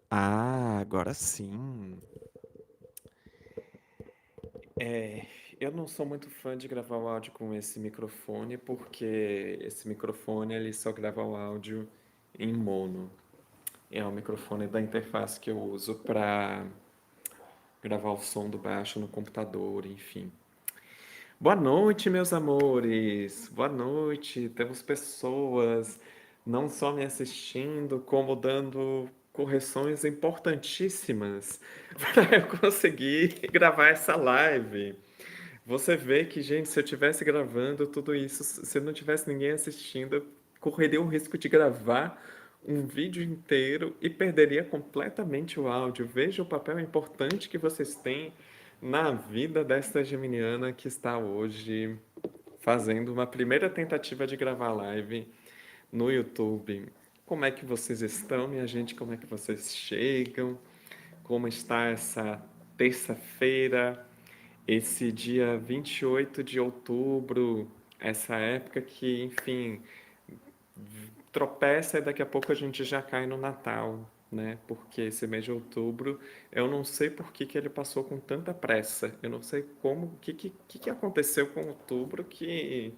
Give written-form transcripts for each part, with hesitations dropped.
Agora sim. É, eu não sou muito fã de gravar o áudio com esse microfone, porque esse microfone ele só grava o áudio em mono. É o microfone da interface que eu uso para gravar o som do baixo no computador, enfim. Boa noite, meus amores. Boa noite. Temos pessoas não só me assistindo, como dando correções importantíssimas para eu conseguir gravar essa live. Você vê que, gente, se eu tivesse gravando tudo isso, se não tivesse ninguém assistindo, eu correria o risco de gravar um vídeo inteiro e perderia completamente o áudio. Veja o papel importante que vocês têm na vida desta geminiana que está hoje fazendo uma primeira tentativa de gravar live no YouTube. Como é que vocês estão, minha gente? Como é que vocês chegam? Como está essa terça-feira, esse dia 28 de outubro, essa época que, enfim, tropeça e daqui a pouco a gente já cai no Natal, né? Porque esse mês de outubro, eu não sei por que que ele passou com tanta pressa. Eu não sei como, o que aconteceu com outubro que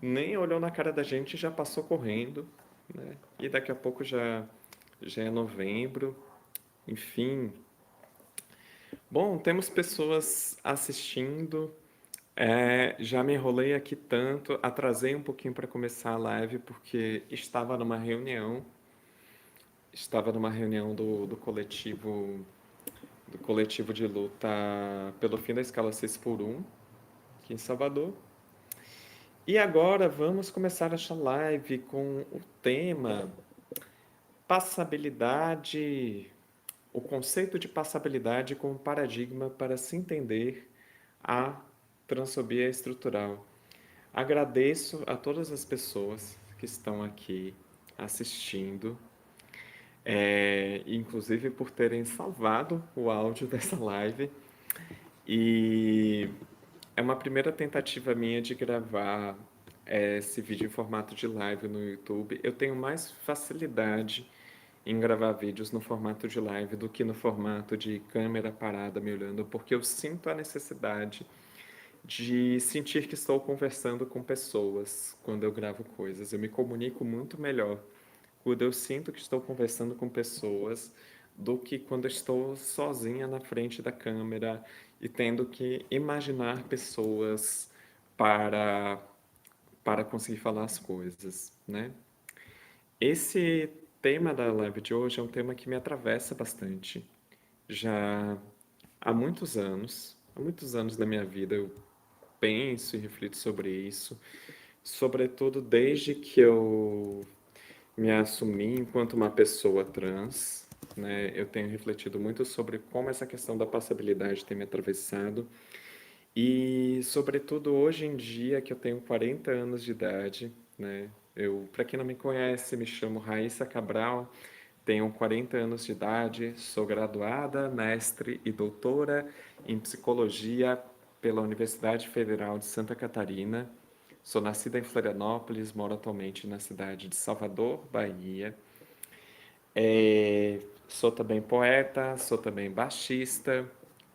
nem olhou na cara da gente e já passou correndo, né? E daqui a pouco já é novembro. Enfim, bom, temos pessoas assistindo. Já me enrolei aqui tanto, atrasei um pouquinho para começar a live porque estava numa reunião do coletivo de luta pelo fim da escala 6 por 1 aqui em Salvador. E agora vamos começar esta live com o tema passabilidade, o conceito de passabilidade como paradigma para se entender a transfobia estrutural. Agradeço a todas as pessoas que estão aqui assistindo, inclusive por terem salvado o áudio dessa live. E é uma primeira tentativa minha de gravar esse vídeo em formato de live no YouTube. Eu tenho mais facilidade em gravar vídeos no formato de live do que no formato de câmera parada me olhando, porque eu sinto a necessidade de sentir que estou conversando com pessoas quando eu gravo coisas. Eu me comunico muito melhor quando eu sinto que estou conversando com pessoas do que quando estou sozinha na frente da câmera e tendo que imaginar pessoas para para conseguir falar as coisas, né? Esse tema da live de hoje é um tema que me atravessa bastante. Já há muitos anos da minha vida eu penso e reflito sobre isso, sobretudo desde que eu me assumi enquanto uma pessoa trans, né? Eu tenho refletido muito sobre como essa questão da passabilidade tem me atravessado e, sobretudo, hoje em dia que eu tenho 40 anos de idade, né? Para quem não me conhece, me chamo Raíssa Cabral, tenho 40 anos de idade, sou graduada, mestre e doutora em psicologia pela Universidade Federal de Santa Catarina. Sou nascida em Florianópolis, moro atualmente na cidade de Salvador, Bahia. Sou também poeta, sou também baixista,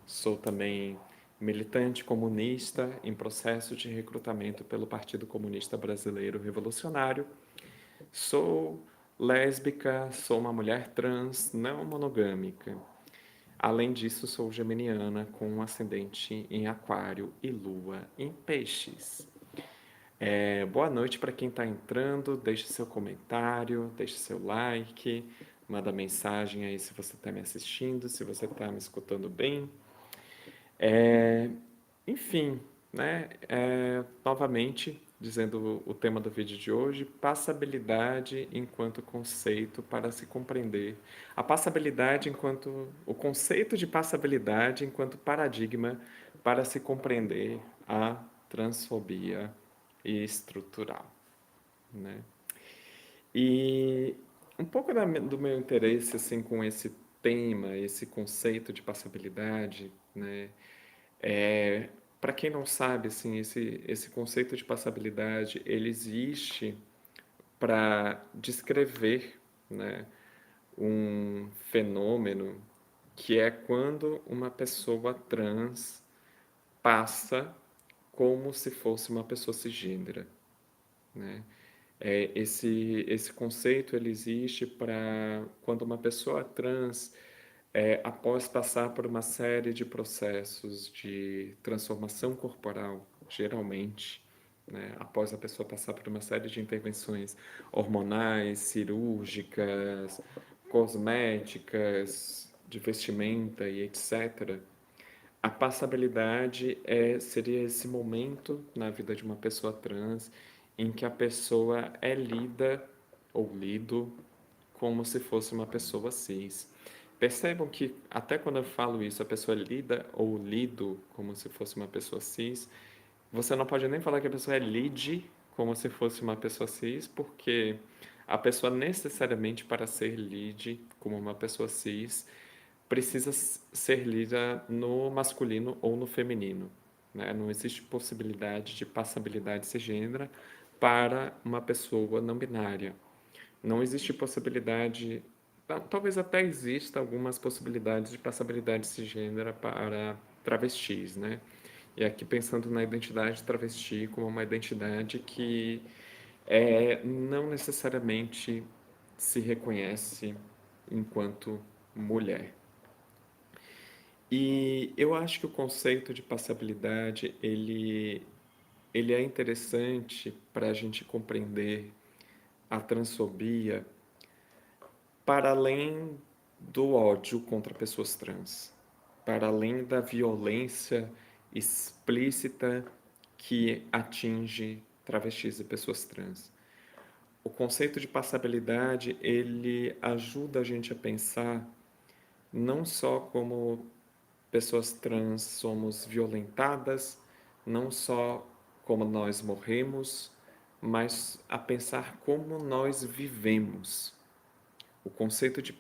sou também militante comunista em processo de recrutamento pelo Partido Comunista Brasileiro Revolucionário. Sou lésbica, sou uma mulher trans não monogâmica. Além disso, sou geminiana com um ascendente em Aquário e lua em Peixes. Boa noite para quem está entrando. Deixe seu comentário, deixe seu like, manda mensagem aí se você está me assistindo, se você está me escutando bem. É, Enfim, né? Novamente, dizendo o tema do vídeo de hoje, passabilidade enquanto conceito para se compreender. A passabilidade enquanto o conceito de passabilidade enquanto paradigma para se compreender a transfobia estrutural, né? E um pouco do meu interesse assim com esse tema, esse conceito de passabilidade, né? É, para quem não sabe, assim, esse conceito de passabilidade, ele existe para descrever, né, um fenômeno que é quando uma pessoa trans passa como se fosse uma pessoa cisgênera, né? Esse conceito ele existe para quando uma pessoa trans, após passar por uma série de processos de transformação corporal, geralmente, né, após a pessoa passar por uma série de intervenções hormonais, cirúrgicas, cosméticas, de vestimenta e etc., a passabilidade seria esse momento na vida de uma pessoa trans em que a pessoa é lida ou lido como se fosse uma pessoa cis. Percebam que até quando eu falo isso, a pessoa é lida ou lido como se fosse uma pessoa cis, você não pode nem falar que a pessoa é lide como se fosse uma pessoa cis, porque a pessoa necessariamente para ser lide como uma pessoa cis precisa ser lida no masculino ou no feminino, né? Não existe possibilidade de passabilidade cisgênera para uma pessoa não binária. Não existe possibilidade, talvez até exista algumas possibilidades de passabilidade cisgênera para travestis, né? E aqui pensando na identidade travesti como uma identidade que não necessariamente se reconhece enquanto mulher. E eu acho que o conceito de passabilidade, ele é interessante para a gente compreender a transfobia para além do ódio contra pessoas trans, para além da violência explícita que atinge travestis e pessoas trans. O conceito de passabilidade, ele ajuda a gente a pensar não só como pessoas trans somos violentadas, não só como nós morremos, mas a pensar como nós vivemos. O conceito de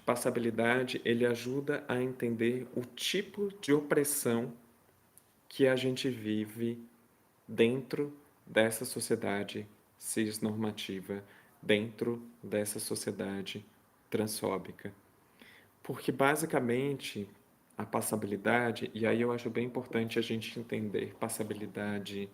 passabilidade, ele ajuda a entender o tipo de opressão que a gente vive dentro dessa sociedade cisnormativa, dentro dessa sociedade transfóbica. Porque basicamente a passabilidade, e aí eu acho bem importante a gente entender passabilidade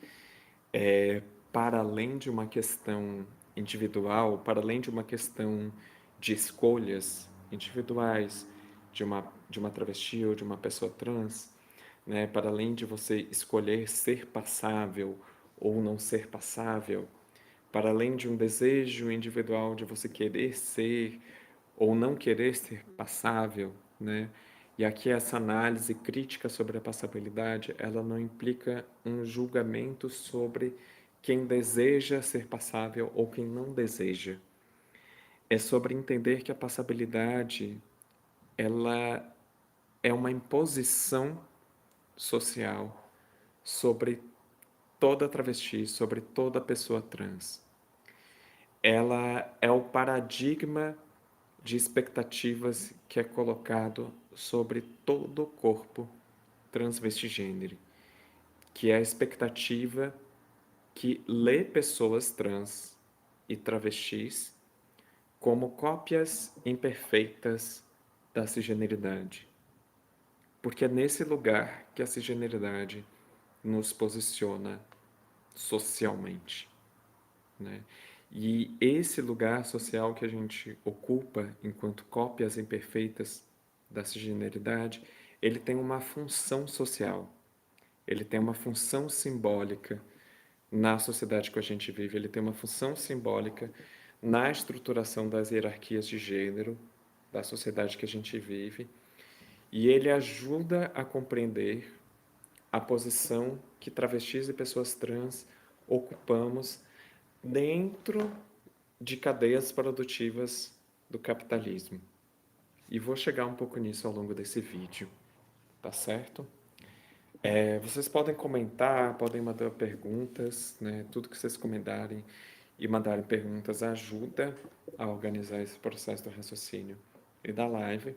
para além de uma questão individual, para além de uma questão de escolhas individuais de uma travesti ou de uma pessoa trans, né, para além de você escolher ser passável ou não ser passável, para além de um desejo individual de você querer ser ou não querer ser passável, né? E aqui essa análise crítica sobre a passabilidade, ela não implica um julgamento sobre quem deseja ser passável ou quem não deseja. É sobre entender que a passabilidade, ela é uma imposição social sobre toda travesti, sobre toda pessoa trans. Ela é o paradigma de expectativas que é colocado sobre todo o corpo transvestigênero, que é a expectativa que lê pessoas trans e travestis como cópias imperfeitas da cisgeneridade. Porque é nesse lugar que a cisgeneridade nos posiciona socialmente, né? E esse lugar social que a gente ocupa enquanto cópias imperfeitas da cisgeneridade, ele tem uma função social, ele tem uma função simbólica na sociedade que a gente vive, ele tem uma função simbólica na estruturação das hierarquias de gênero da sociedade que a gente vive, e ele ajuda a compreender a posição que travestis e pessoas trans ocupamos dentro de cadeias produtivas do capitalismo. E vou chegar um pouco nisso ao longo desse vídeo, tá certo? Vocês podem comentar, podem mandar perguntas, né? Tudo que vocês comentarem e mandarem perguntas ajuda a organizar esse processo do raciocínio e da live.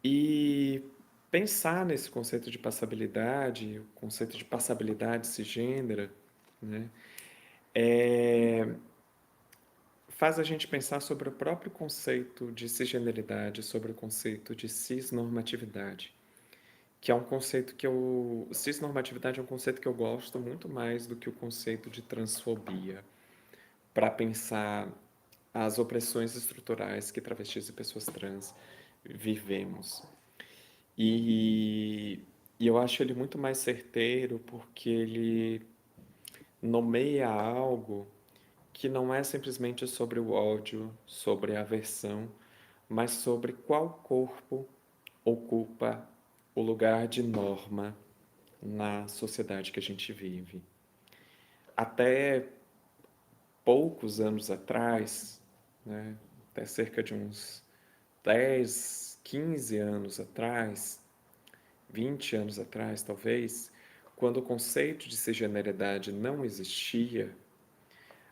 E pensar nesse conceito de passabilidade, o conceito de passabilidade cisgênera, né? faz a gente pensar sobre o próprio conceito de cisgeneridade, sobre o conceito de cisnormatividade, que é um conceito que eu... Cisnormatividade é um conceito que eu gosto muito mais do que o conceito de transfobia, para pensar as opressões estruturais que travestis e pessoas trans vivemos. E, e eu acho ele muito mais certeiro porque ele nomeia algo que não é simplesmente sobre o ódio, sobre a aversão, mas sobre qual corpo ocupa o lugar de norma na sociedade que a gente vive. Até poucos anos atrás, né, até cerca de uns 10, 15 anos atrás, 20 anos atrás talvez, quando o conceito de cisgeneridade não existia,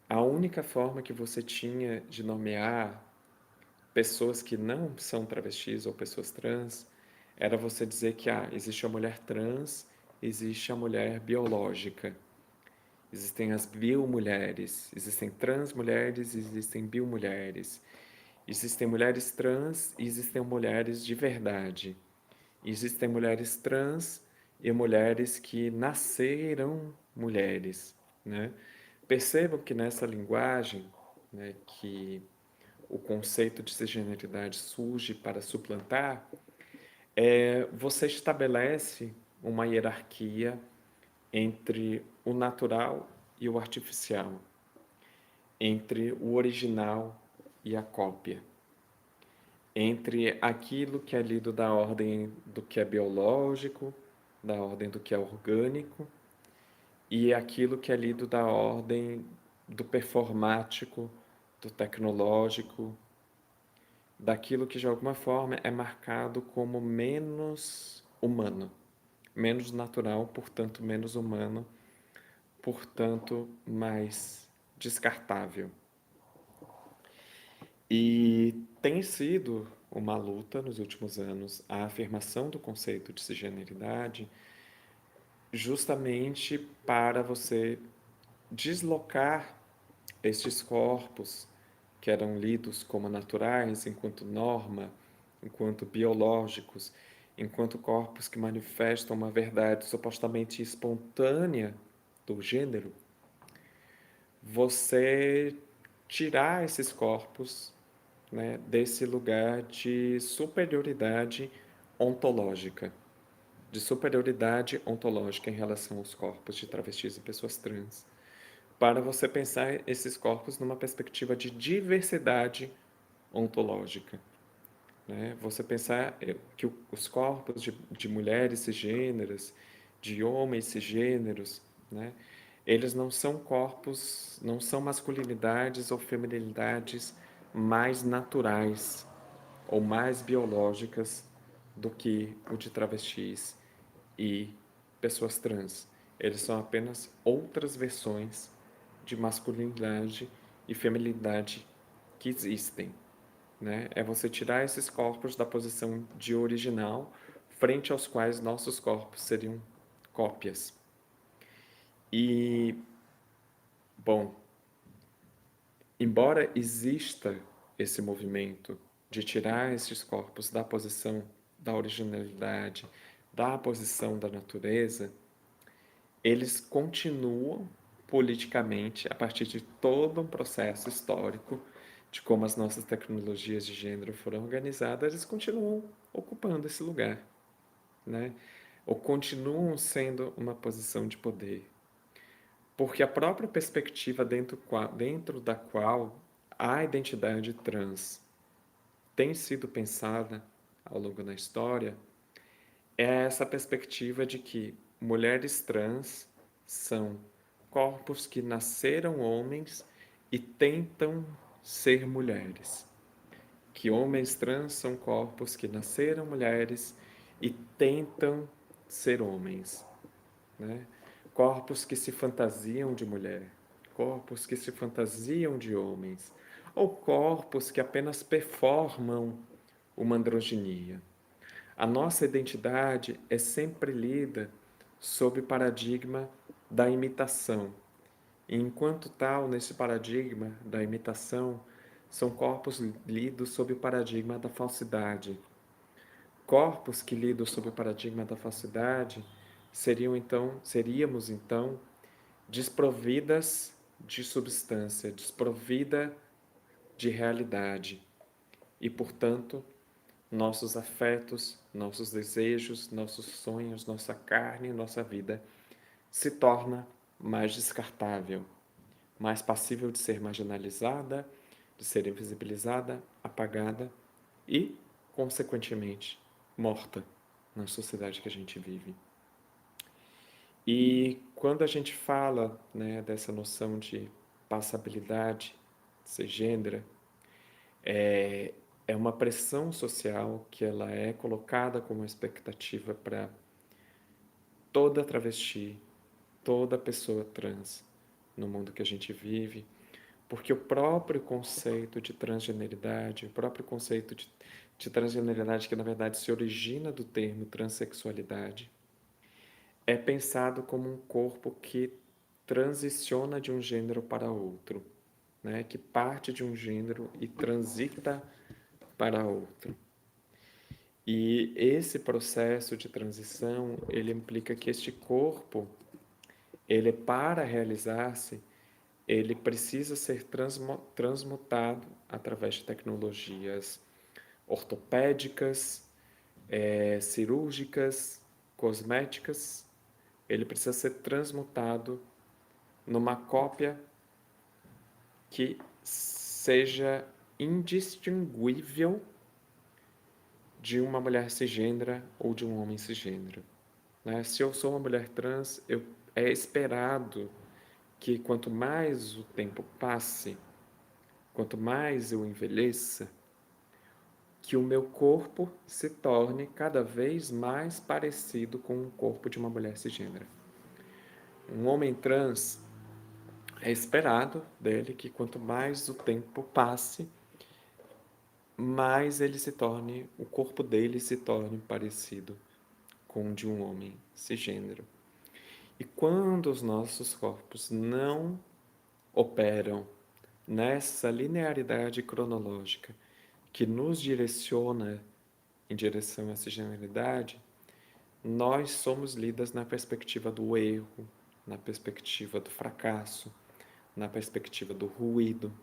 a única forma que você tinha de nomear pessoas que não são travestis ou pessoas trans era você dizer que existe a mulher trans, existe a mulher biológica, existem as biomulheres, existem trans mulheres, existem biomulheres, existem mulheres trans e existem mulheres de verdade, existem mulheres trans e mulheres que nasceram mulheres, né? Percebam que nessa linguagem, né, que o conceito de cisgeneridade surge para suplantar, você estabelece uma hierarquia entre o natural e o artificial, entre o original e a cópia, entre aquilo que é lido da ordem do que é biológico, da ordem do que é orgânico, e aquilo que é lido da ordem do performático, do tecnológico, daquilo que de alguma forma é marcado como menos humano, menos natural, portanto menos humano, portanto mais descartável. E tem sido uma luta nos últimos anos a afirmação do conceito de cisgeneridade, justamente para você deslocar estes corpos que eram lidos como naturais enquanto norma, enquanto biológicos, enquanto corpos que manifestam uma verdade supostamente espontânea do gênero, você tirar esses corpos, né, desse lugar de superioridade ontológica, em relação aos corpos de travestis e pessoas trans, para você pensar esses corpos numa perspectiva de diversidade ontológica, né? Você pensar que os corpos de mulheres cisgêneras, de homens cisgêneros, né? Eles não são corpos, não são masculinidades ou feminilidades mais naturais ou mais biológicas do que o de travestis e pessoas trans. Eles são apenas outras versões de masculinidade e feminilidade que existem, né? É você tirar esses corpos da posição de original, frente aos quais nossos corpos seriam cópias. E, bom, embora exista esse movimento de tirar esses corpos da posição da originalidade, da posição da natureza, eles continuam politicamente, a partir de todo um processo histórico de como as nossas tecnologias de gênero foram organizadas, eles continuam ocupando esse lugar, né? Ou continuam sendo uma posição de poder. Porque a própria perspectiva dentro da qual a identidade trans tem sido pensada ao longo da história é essa perspectiva de que mulheres trans são corpos que nasceram homens e tentam ser mulheres. Que homens trans são corpos que nasceram mulheres e tentam ser homens, né? Corpos que se fantasiam de mulher, corpos que se fantasiam de homens, ou corpos que apenas performam uma androginia. A nossa identidade é sempre lida sob o paradigma da imitação. E enquanto tal, nesse paradigma da imitação, são corpos lidos sob o paradigma da falsidade. Corpos que lidam sob o paradigma da falsidade seríamos então desprovidas de substância, desprovida de realidade e, portanto, nossos afetos, nossos desejos, nossos sonhos, nossa carne, nossa vida se torna mais descartável, mais passível de ser marginalizada, de ser invisibilizada, apagada e, consequentemente, morta na sociedade que a gente vive. E quando a gente fala, né, dessa noção de passabilidade cisgênera, é uma pressão social que ela é colocada como expectativa para toda travesti, toda pessoa trans no mundo que a gente vive, porque o próprio conceito de transgeneridade, o próprio conceito de transgeneridade, que na verdade se origina do termo transexualidade, é pensado como um corpo que transiciona de um gênero para outro, né? Que parte de um gênero e transita para outro. E esse processo de transição, ele implica que este corpo, ele para realizar-se, ele precisa ser transmutado através de tecnologias ortopédicas, cirúrgicas, cosméticas. Ele precisa ser transmutado numa cópia que seja indistinguível de uma mulher cisgênera ou de um homem cisgênero. Né? Se eu sou uma mulher trans, é esperado que quanto mais o tempo passe, quanto mais eu envelheça, que o meu corpo se torne cada vez mais parecido com o corpo de uma mulher cisgênera. Um homem trans, é esperado dele que quanto mais o tempo passe, mais o corpo dele se torne parecido com o de um homem cisgênero. E quando os nossos corpos não operam nessa linearidade cronológica que nos direciona em direção à cisgeneridade, nós somos lidas na perspectiva do erro, na perspectiva do fracasso, na perspectiva do ruído,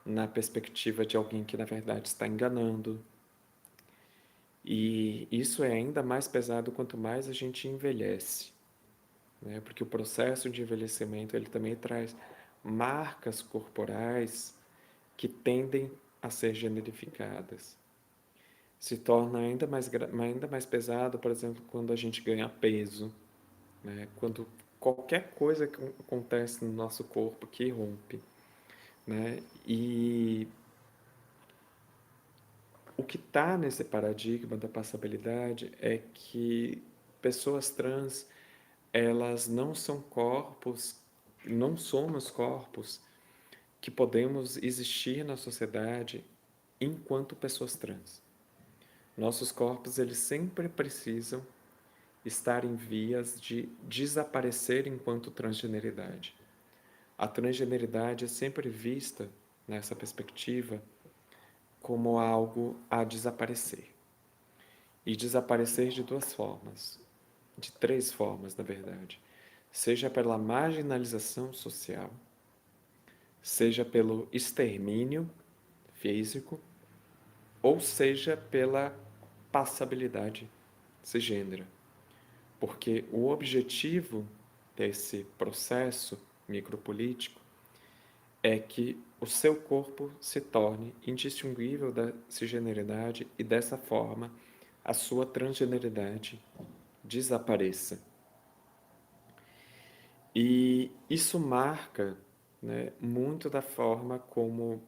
na perspectiva de alguém que na verdade está enganando. E isso é ainda mais pesado quanto mais a gente envelhece, né? Porque o processo de envelhecimento ele também traz marcas corporais que tendem a ser generificadas. Se torna ainda mais pesado, por exemplo, quando a gente ganha peso, né? Quando qualquer coisa que acontece no nosso corpo que rompe, né? E o que está nesse paradigma da passabilidade é que pessoas trans, elas não são corpos, não somos corpos que podemos existir na sociedade enquanto pessoas trans. Nossos corpos, eles sempre precisam estar em vias de desaparecer enquanto transgeneridade. A transgeneridade é sempre vista, nessa perspectiva, como algo a desaparecer. E desaparecer de duas formas, de três formas, na verdade. Seja pela marginalização social, seja pelo extermínio físico, ou seja pela passabilidade cisgênera. Porque o objetivo desse processo micropolítico é que o seu corpo se torne indistinguível da cisgeneridade e, dessa forma, a sua transgeneridade desapareça. E isso marca, né, muito da forma como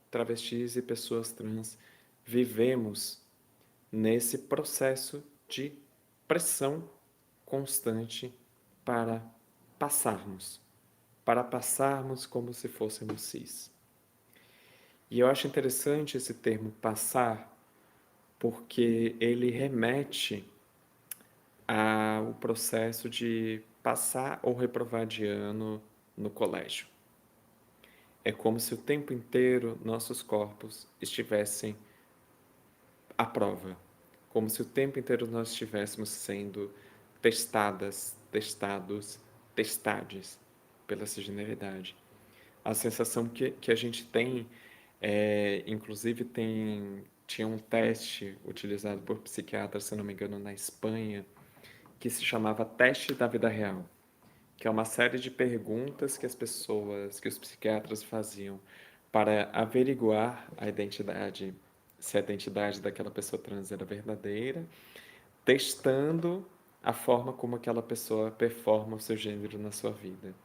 travestis e pessoas trans vivemos nesse processo de pressão constante para passarmos, para passarmos como se fôssemos cis. E eu acho interessante esse termo passar, porque ele remete ao processo de passar ou reprovar de ano no colégio. É como se o tempo inteiro nossos corpos estivessem à prova, como se o tempo inteiro nós estivéssemos sendo testadas, testados, testades pela cisgeneridade. A sensação que a gente tem, inclusive tinha um teste utilizado por psiquiatras, se não me engano, na Espanha, que se chamava teste da vida real, que é uma série de perguntas que os psiquiatras faziam para averiguar se a identidade daquela pessoa trans era verdadeira, testando a forma como aquela pessoa performa o seu gênero na sua vida,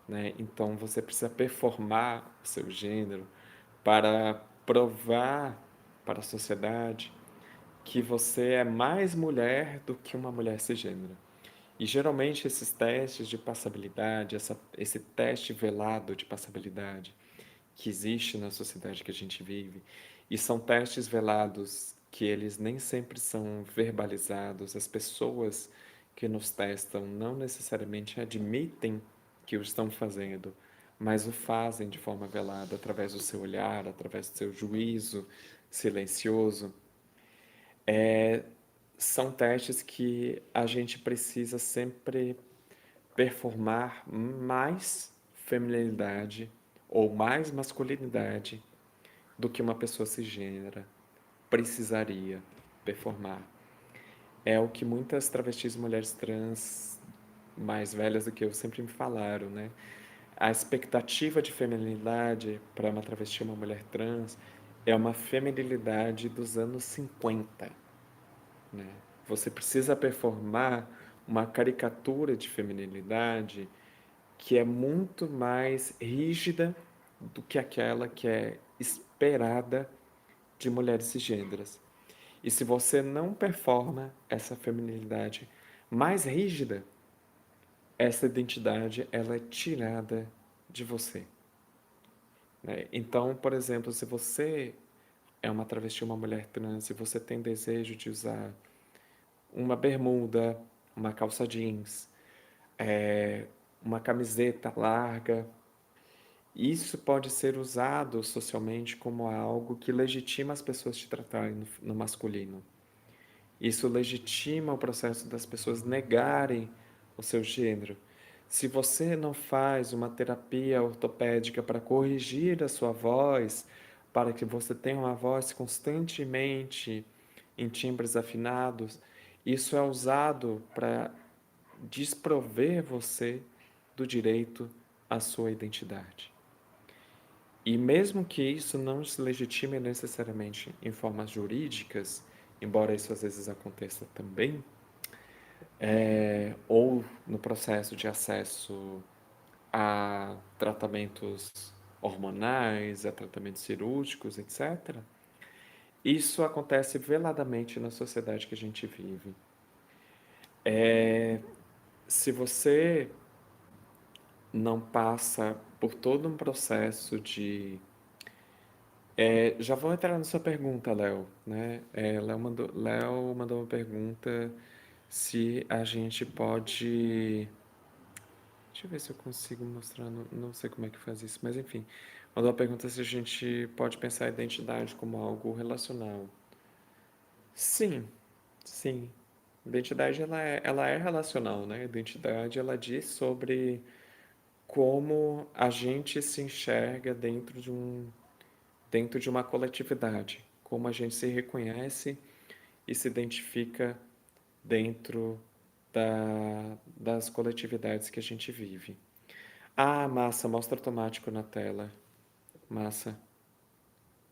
né? Então você precisa performar o seu gênero para provar para a sociedade que você é mais mulher do que uma mulher cisgênero. E geralmente esses testes de passabilidade, esse teste velado de passabilidade que existe na sociedade que a gente vive, e são testes velados que eles nem sempre são verbalizados, as pessoas que nos testam não necessariamente admitem que o estão fazendo, mas o fazem de forma velada, através do seu olhar, através do seu juízo silencioso. São testes que a gente precisa sempre performar mais feminilidade ou mais masculinidade do que uma pessoa cisgênera precisaria performar. É o que muitas travestis e mulheres trans mais velhas do que eu sempre me falaram, né? A expectativa de feminilidade para uma travesti e uma mulher trans é uma feminilidade dos anos 50, né? Você precisa performar uma caricatura de feminilidade que é muito mais rígida do que aquela que é esperada de mulheres cisgêneras. E se você não performa essa feminilidade mais rígida, essa identidade ela é tirada de você, né? Então, por exemplo, se você é uma travesti, uma mulher trans, e você tem desejo de usar uma bermuda, uma calça jeans, uma camiseta larga, isso pode ser usado socialmente como algo que legitima as pessoas te tratarem no masculino. Isso legitima o processo das pessoas negarem o seu gênero. Se você não faz uma terapia ortopédica para corrigir a sua voz, para que você tenha uma voz constantemente em timbres afinados, isso é usado para desprover você do direito à sua identidade. E mesmo que isso não se legitime necessariamente em formas jurídicas, embora isso às vezes aconteça também, ou no processo de acesso a tratamentos hormonais, a tratamentos cirúrgicos, etc., isso acontece veladamente na sociedade que a gente vive. Se você não passa por todo um processo de já vou entrar na sua pergunta, Léo, né? Léo mandou uma pergunta se a gente pode. Deixa eu ver se eu consigo mostrar, não sei como é que faz isso, mas enfim. Mandou uma pergunta se a gente pode pensar a identidade como algo relacional. Sim, sim. Identidade ela é relacional, né? Identidade ela diz sobre como a gente se enxerga dentro de uma coletividade, como a gente se reconhece e se identifica dentro das coletividades que a gente vive. Ah, massa, mostra automático na tela. Massa,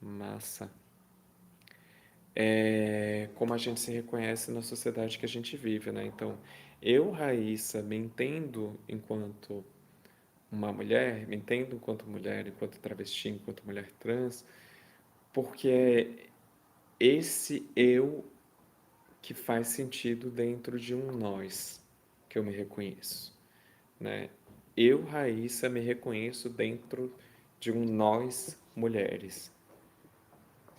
massa. É como a gente se reconhece na sociedade que a gente vive, né? Então, eu, Raíssa, me entendo enquanto uma mulher, me entendo enquanto mulher, enquanto travesti, enquanto mulher trans, porque é esse eu que faz sentido dentro de um nós que eu me reconheço, né? Eu, Raíssa, me reconheço dentro de um nós mulheres,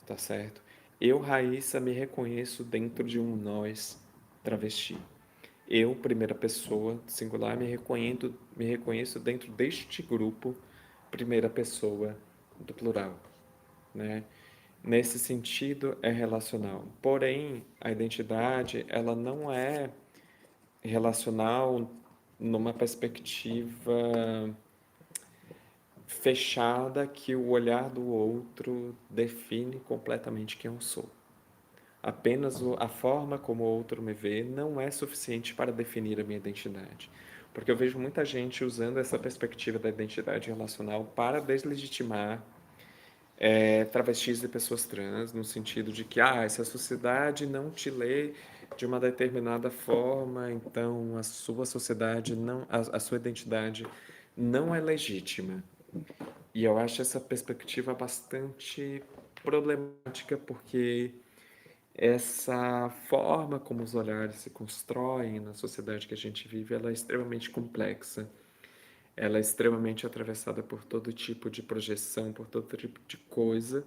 tá certo? Eu, Raíssa, me reconheço dentro de um nós travesti. Primeira pessoa, singular, me reconheço dentro deste grupo primeira pessoa do plural, né? Nesse sentido, é relacional. Porém, a identidade, ela não é relacional numa perspectiva fechada que o olhar do outro define completamente quem eu sou. Apenas a forma como o outro me vê não é suficiente para definir a minha identidade. Porque eu vejo muita gente usando essa perspectiva da identidade relacional para deslegitimar travestis e pessoas trans, no sentido de que essa sociedade não te lê de uma determinada forma, então a sua sociedade não, a sua identidade não é legítima. E eu acho essa perspectiva bastante problemática, porque essa forma como os olhares se constroem na sociedade que a gente vive, ela é extremamente complexa. Ela é extremamente atravessada por todo tipo de projeção, por todo tipo de coisa.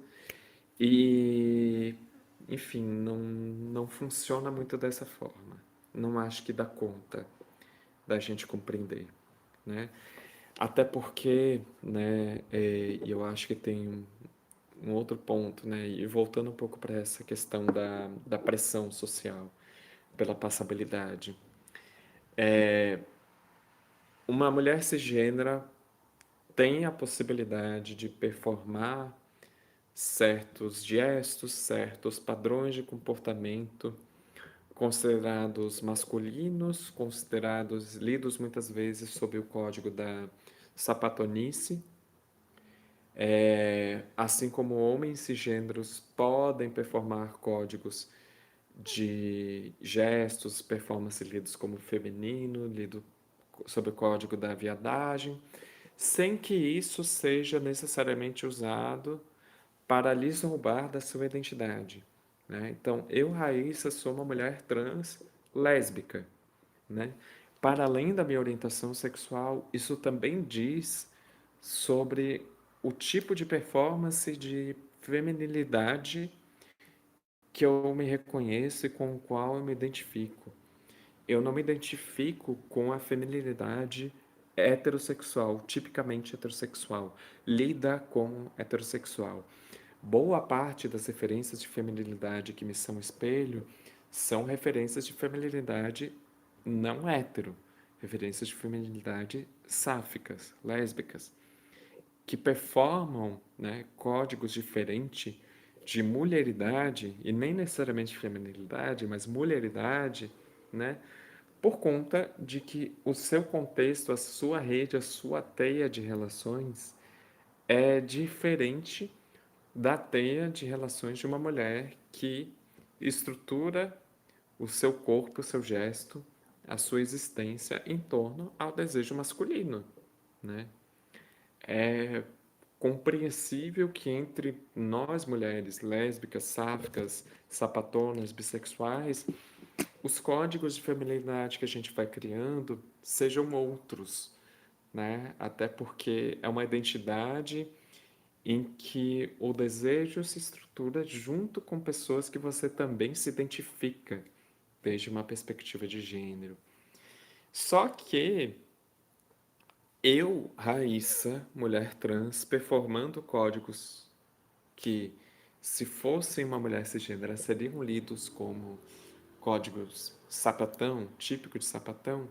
E, enfim, não funciona muito dessa forma. Não acho que dá conta da gente compreender, né? Até porque, né, e eu acho que tem um outro ponto, né, e voltando um pouco para essa questão da pressão social pela passabilidade. Uma mulher cisgênera tem a possibilidade de performar certos gestos, certos padrões de comportamento considerados masculinos, considerados, lidos muitas vezes sob o código da sapatonice, assim como homens cisgêneros podem performar códigos de gestos, performance lidos como feminino, lido sob o código da viadagem, sem que isso seja necessariamente usado para lhes roubar da sua identidade, né? Então, eu, Raíssa, sou uma mulher trans lésbica, né? Para além da minha orientação sexual, isso também diz sobre o tipo de performance de feminilidade que eu me reconheço e com o qual eu me identifico. Eu não me identifico com a feminilidade heterossexual, tipicamente heterossexual, lida como heterossexual. Boa parte das referências de feminilidade que me são espelho são referências de feminilidade não hétero, referências de feminilidade sáficas, lésbicas, que performam, né, códigos diferentes de mulheridade, e nem necessariamente feminilidade, mas mulheridade, né, por conta de que o seu contexto, a sua rede, a sua teia de relações é diferente da teia de relações de uma mulher que estrutura o seu corpo, o seu gesto, a sua existência em torno ao desejo masculino, né? É compreensível que entre nós mulheres lésbicas, sáficas, sapatonas, bissexuais, os códigos de feminilidade que a gente vai criando sejam outros, né? Até porque é uma identidade em que o desejo se estrutura junto com pessoas que você também se identifica, desde uma perspectiva de gênero. Só que eu, Raíssa, mulher trans, performando códigos que, se fossem uma mulher cisgênera, seriam lidos como códigos sapatão, típico de sapatão,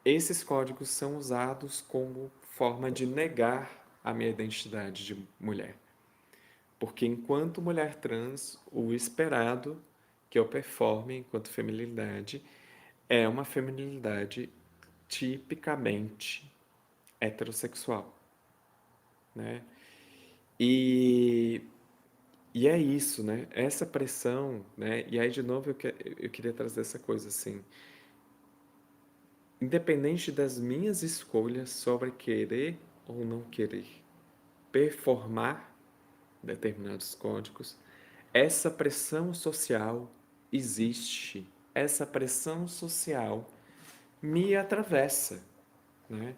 esses códigos são usados como forma de negar a minha identidade de mulher. Porque enquanto mulher trans, o esperado que eu performe enquanto feminilidade é uma feminilidade tipicamente heterossexual, né? E, e é isso, né? Essa pressão, né? E aí, de novo, eu queria trazer essa coisa assim. Independente das minhas escolhas sobre querer ou não querer performar determinados códigos, essa pressão social existe. Essa pressão social me atravessa, né?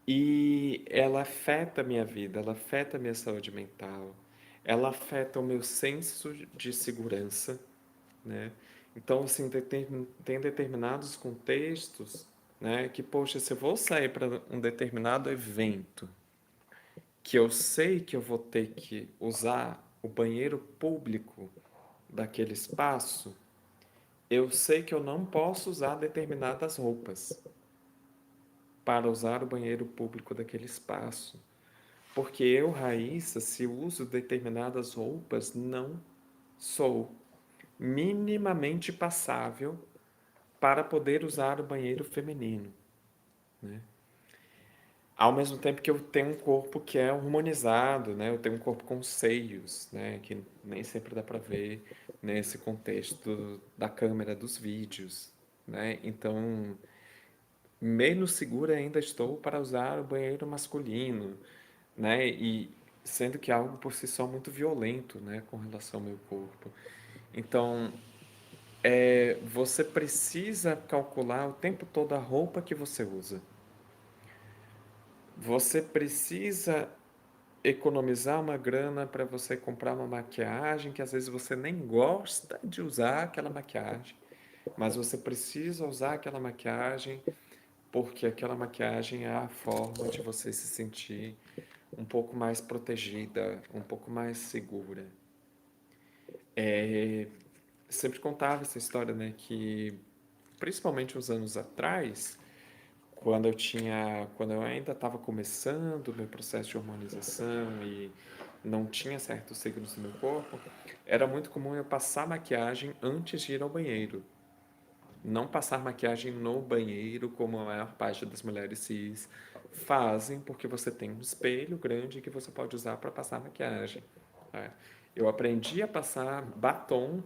E ela afeta a minha vida, ela afeta a minha saúde mental, ela afeta o meu senso de segurança, né? Então, assim, tem determinados contextos né? Que, poxa, se eu vou sair para um determinado evento, que eu sei que eu vou ter que usar o banheiro público daquele espaço, eu sei que eu não posso usar determinadas roupas para usar o banheiro público daquele espaço. Porque eu, Raíssa, se uso determinadas roupas, não sou minimamente passável para poder usar o banheiro feminino, né? Ao mesmo tempo que eu tenho um corpo que é harmonizado, né? Eu tenho um corpo com seios, né? Que nem sempre dá para ver nesse contexto da câmera dos vídeos, né? Então, menos segura ainda estou para usar o banheiro masculino, né? E sendo que é algo por si só muito violento, né? Com relação ao meu corpo. Então, você precisa calcular o tempo todo a roupa que você usa. Você precisa economizar uma grana para você comprar uma maquiagem que às vezes você nem gosta de usar aquela maquiagem, mas você precisa usar aquela maquiagem porque aquela maquiagem é a forma de você se sentir um pouco mais protegida, um pouco mais segura. Sempre contava essa história, né, que principalmente uns anos atrás, quando eu ainda estava começando o meu processo de hormonização e não tinha certos signos no meu corpo, era muito comum eu passar maquiagem antes de ir ao banheiro. Não passar maquiagem no banheiro, como a maior parte das mulheres cis fazem, porque você tem um espelho grande que você pode usar para passar maquiagem. Tá? Eu aprendi a passar batom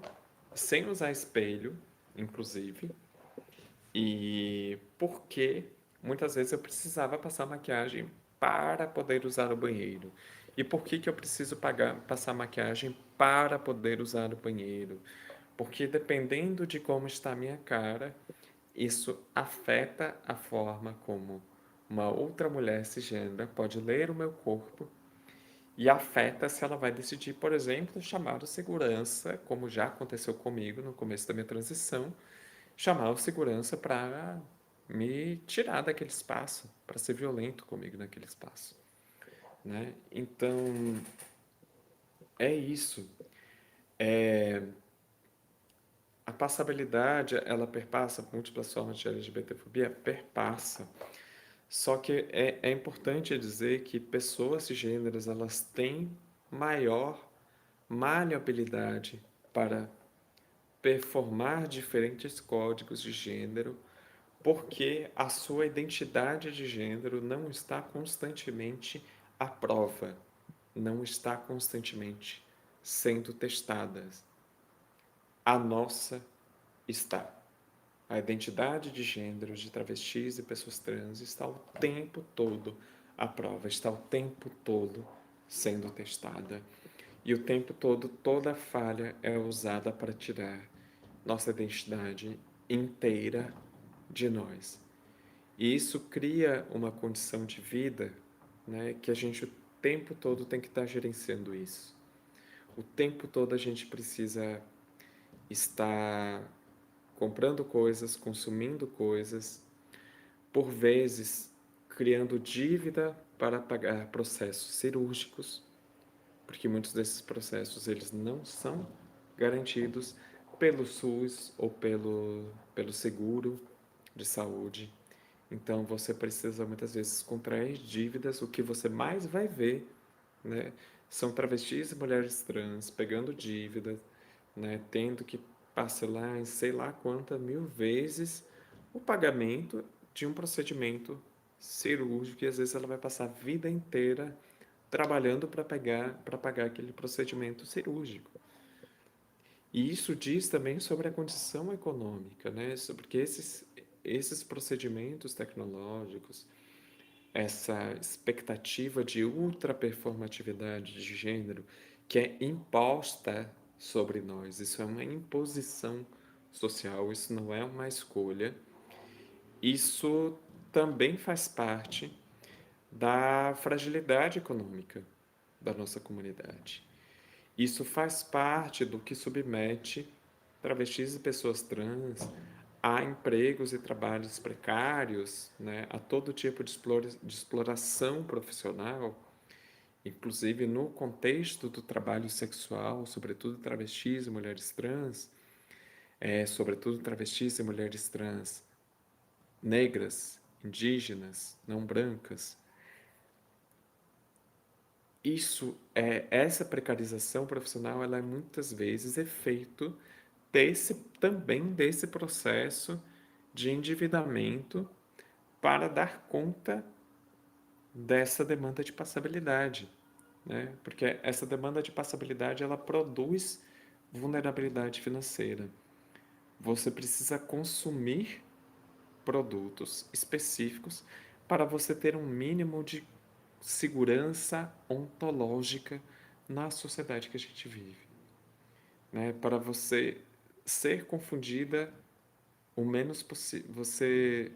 sem usar espelho, inclusive, e porque muitas vezes eu precisava passar maquiagem para poder usar o banheiro. E por que que eu preciso passar maquiagem para poder usar o banheiro? Porque dependendo de como está a minha cara, isso afeta a forma como uma outra mulher cisgênera pode ler o meu corpo e afeta se ela vai decidir, por exemplo, chamar o segurança, como já aconteceu comigo no começo da minha transição, chamar o segurança para me tirar daquele espaço, para ser violento comigo naquele espaço, né? Então, é isso. A passabilidade, ela perpassa múltiplas formas de LGBTfobia? Perpassa. Só que é importante dizer que pessoas cisgêneras, elas têm maior maleabilidade para performar diferentes códigos de gênero, porque a sua identidade de gênero não está constantemente à prova, não está constantemente sendo testada. A nossa está. A identidade de gênero de travestis e pessoas trans está o tempo todo à prova, está o tempo todo sendo testada. E o tempo todo, toda falha é usada para tirar nossa identidade inteira de nós. E isso cria uma condição de vida, né, que a gente o tempo todo tem que estar gerenciando isso. O tempo todo a gente precisa estar comprando coisas, consumindo coisas, por vezes criando dívida para pagar processos cirúrgicos, porque muitos desses processos eles não são garantidos pelo SUS ou pelo seguro de saúde. Então você precisa muitas vezes contrair dívidas. O que você mais vai ver, né, são travestis e mulheres trans pegando dívidas, né, tendo que parcelar em sei lá quantas mil vezes o pagamento de um procedimento cirúrgico, e às vezes ela vai passar a vida inteira trabalhando para pagar aquele procedimento cirúrgico. E isso diz também sobre a condição econômica, né? Porque esses procedimentos tecnológicos, essa expectativa de ultraperformatividade de gênero que é imposta sobre nós, isso é uma imposição social, isso não é uma escolha, isso também faz parte da fragilidade econômica da nossa comunidade. Isso faz parte do que submete travestis e pessoas trans há empregos e trabalhos precários, né? Há todo tipo de exploração profissional, inclusive no contexto do trabalho sexual, sobretudo travestis e mulheres trans, sobretudo travestis e mulheres trans negras, indígenas, não brancas. Essa precarização profissional, ela é muitas vezes efeito também desse processo de endividamento para dar conta dessa demanda de passabilidade, né? Porque essa demanda de passabilidade, ela produz vulnerabilidade financeira. Você precisa consumir produtos específicos para você ter um mínimo de segurança ontológica na sociedade que a gente vive, né? Para você ser confundida o menos possível, você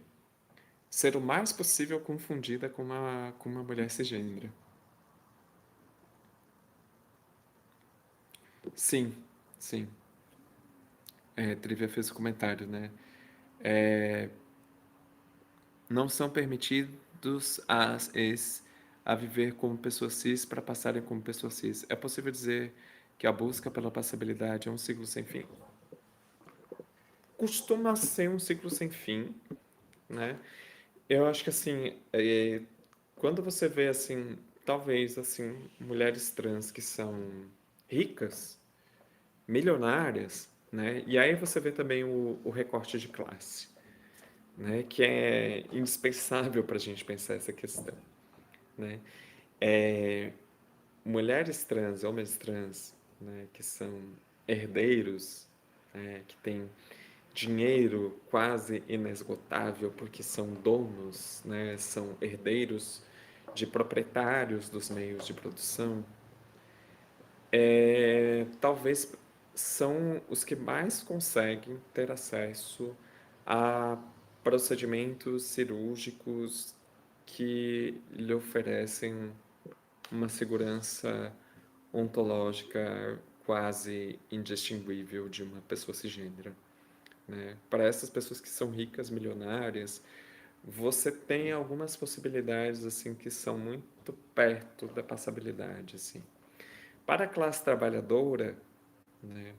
ser o mais possível confundida com uma mulher cisgênera. Sim, sim. Trivia fez o comentário, né? É, não são permitidos as ex a viver como pessoas cis para passarem como pessoas cis. É possível dizer que a busca pela passabilidade é um ciclo sem fim? Costuma ser um ciclo sem fim, né? Eu acho que assim, quando você vê assim, talvez assim, mulheres trans que são ricas, milionárias, né? E aí você vê também o recorte de classe, né? Que é indispensável para a gente pensar essa questão, né? É, mulheres trans, homens trans, né? Que são herdeiros, né? Que têm dinheiro quase inesgotável porque são donos, né? São herdeiros de proprietários dos meios de produção, talvez são os que mais conseguem ter acesso a procedimentos cirúrgicos que lhe oferecem uma segurança ontológica quase indistinguível de uma pessoa cisgênera, né? Para essas pessoas que são ricas, milionárias, você tem algumas possibilidades assim que são muito perto da passabilidade, assim. Para a classe trabalhadora, né,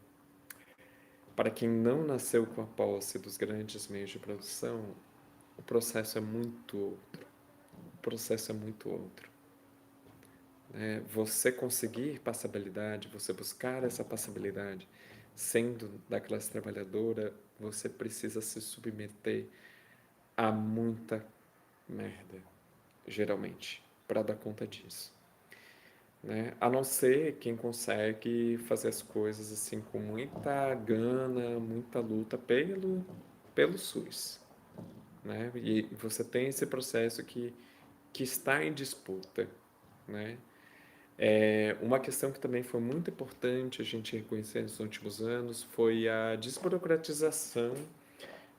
para quem não nasceu com a posse dos grandes meios de produção, o processo é muito outro. O processo é muito outro. Você conseguir passabilidade, você buscar essa passabilidade, sendo da classe trabalhadora, você precisa se submeter a muita merda, geralmente, para dar conta disso, né? A não ser quem consegue fazer as coisas assim com muita gana, muita luta pelo SUS, né? E você tem esse processo que está em disputa, né? Uma questão que também foi muito importante a gente reconhecer nos últimos anos foi a desburocratização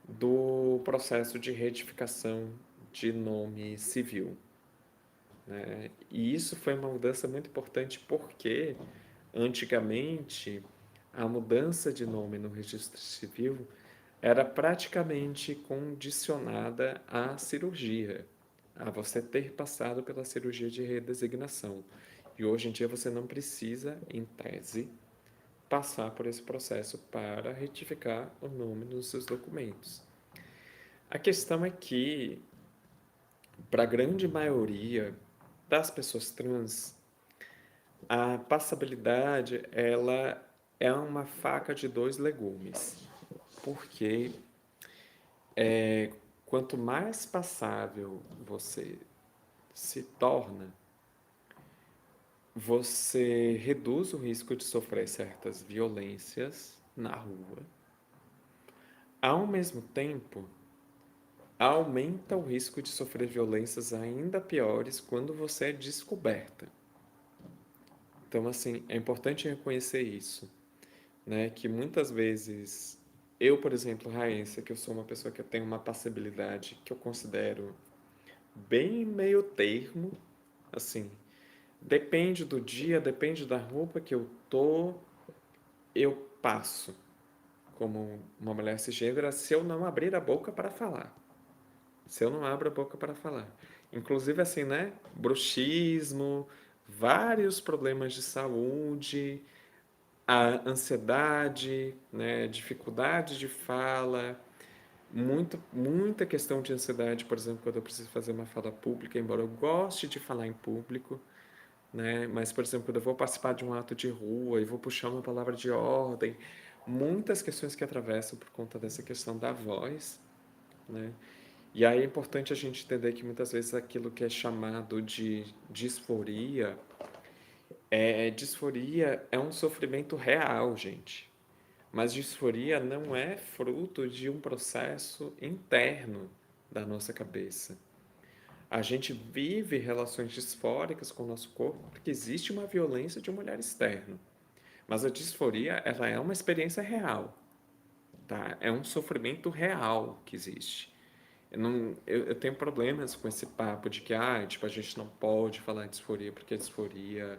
do processo de retificação de nome civil, né? E isso foi uma mudança muito importante porque antigamente a mudança de nome no registro civil era praticamente condicionada à cirurgia, a você ter passado pela cirurgia de redesignação. E hoje em dia você não precisa, em tese, passar por esse processo para retificar o nome nos seus documentos. A questão é que, para a grande maioria das pessoas trans, a passabilidade, ela é uma faca de dois legumes, porque quanto mais passável você se torna, você reduz o risco de sofrer certas violências na rua. Ao mesmo tempo, aumenta o risco de sofrer violências ainda piores quando você é descoberta. Então, assim, é importante reconhecer isso, né? Que muitas vezes eu, por exemplo, Raíssa, que eu sou uma pessoa que eu tenho uma passibilidade que eu considero bem meio termo, assim, depende do dia, depende da roupa que eu tô, eu passo. como uma mulher cisgênera se eu não abrir a boca para falar. Se eu não abro a boca para falar. Inclusive, assim, né? Bruxismo, vários problemas de saúde, a ansiedade, né? Dificuldade de fala, muita questão de ansiedade, por exemplo, quando eu preciso fazer uma fala pública, embora eu goste de falar em público, né? Mas, por exemplo, quando eu vou participar de um ato de rua e vou puxar uma palavra de ordem, muitas questões que atravessam por conta dessa questão da voz, né? E aí é importante a gente entender que muitas vezes aquilo que é chamado de disforia disforia é um sofrimento real, gente. Mas disforia não é fruto de um processo interno da nossa cabeça. A gente vive relações disfóricas com o nosso corpo porque existe uma violência de um olhar externo. Mas a disforia, ela é uma experiência real, tá? É um sofrimento real que existe. Eu tenho problemas com esse papo de que tipo, a gente não pode falar de disforia porque a disforia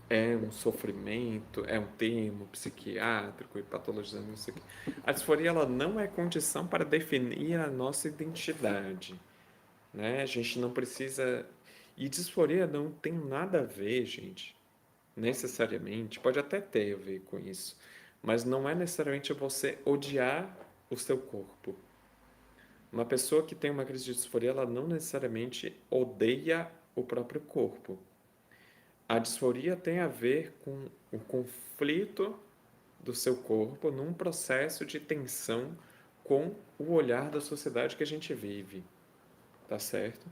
é um sofrimento, é um termo psiquiátrico e patologizando isso aqui. A disforia ela não é condição para definir a nossa identidade, né? A gente não precisa. E disforia não tem nada a ver, gente, necessariamente. Pode até ter a ver com isso, mas não é necessariamente você odiar o seu corpo. Uma pessoa que tem uma crise de disforia, ela não necessariamente odeia o próprio corpo. A disforia tem a ver com o conflito do seu corpo num processo de tensão com o olhar da sociedade que a gente vive, tá certo?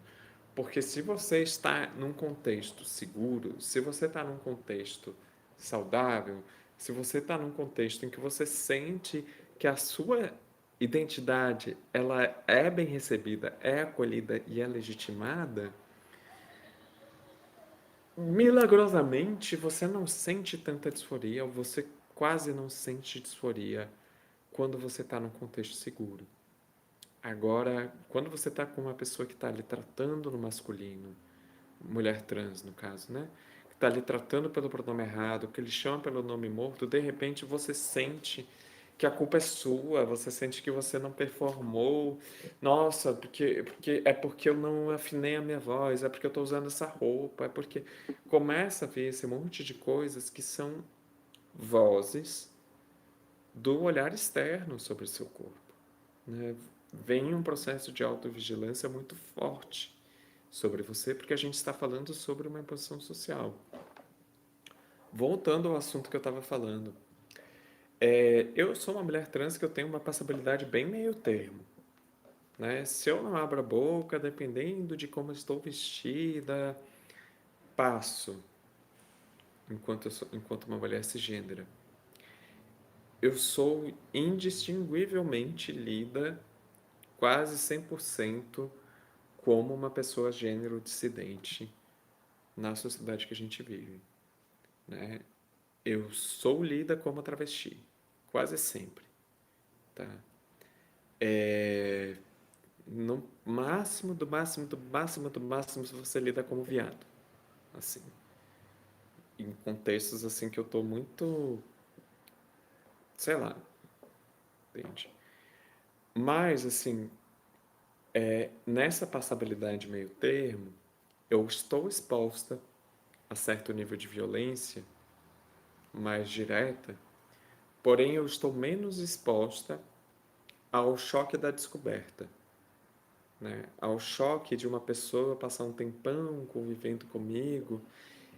Porque se você está num contexto seguro, se você está num contexto saudável, se você está num contexto em que você sente que a sua identidade ela é bem recebida, é acolhida e é legitimada, milagrosamente você não sente tanta disforia, ou você quase não sente disforia quando você está num contexto seguro. Agora, quando você está com uma pessoa que está lhe tratando no masculino, mulher trans no caso, né? Que está lhe tratando pelo pronome errado, que ele chama pelo nome morto, de repente você sente que a culpa é sua, você sente que você não performou. Nossa, porque eu não afinei a minha voz, é porque eu estou usando essa roupa, é porque começa a vir esse monte de coisas que são vozes do olhar externo sobre o seu corpo, né? Vem um processo de autovigilância muito forte sobre você, porque a gente está falando sobre uma imposição social. Voltando ao assunto que eu estava falando, eu sou uma mulher trans que eu tenho uma passabilidade bem meio termo, né? Se eu não abro a boca, dependendo de como eu estou vestida, passo enquanto uma mulher cisgênera. Eu sou indistinguivelmente lida quase 100% como uma pessoa gênero dissidente na sociedade que a gente vive, né? Eu sou lida como travesti, quase sempre, tá? No máximo, do máximo, do máximo, do máximo, se você lida como viado, assim. Em contextos, assim, que eu tô muito, sei lá, entende? Mas, assim, nessa passabilidade meio termo, eu estou exposta a certo nível de violência mais direta, porém eu estou menos exposta ao choque da descoberta, né? Ao choque de uma pessoa passar um tempão convivendo comigo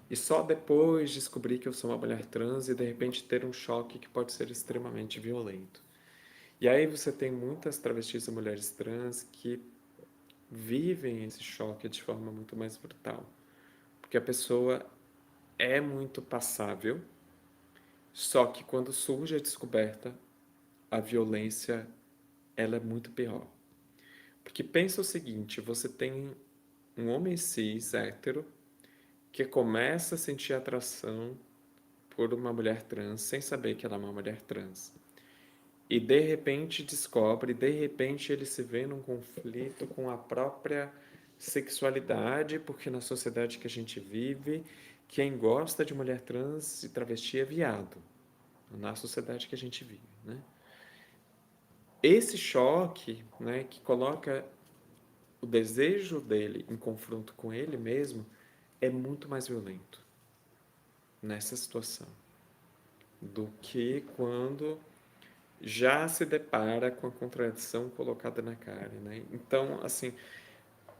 e só depois descobrir que eu sou uma mulher trans e de repente ter um choque que pode ser extremamente violento. E aí você tem muitas travestis e mulheres trans que vivem esse choque de forma muito mais brutal, porque a pessoa é muito passável, só que quando surge a descoberta, a violência ela é muito pior. Porque pensa o seguinte, você tem um homem cis, hétero, que começa a sentir atração por uma mulher trans sem saber que ela é uma mulher trans. E de repente descobre, de repente ele se vê num conflito com a própria sexualidade, porque na sociedade que a gente vive, quem gosta de mulher trans e travesti é viado. Na sociedade que a gente vive, né? esse choque, né, que coloca o desejo dele em confronto com ele mesmo, é muito mais violento nessa situação do que quando já se depara com a contradição colocada na cara, né? Então, assim,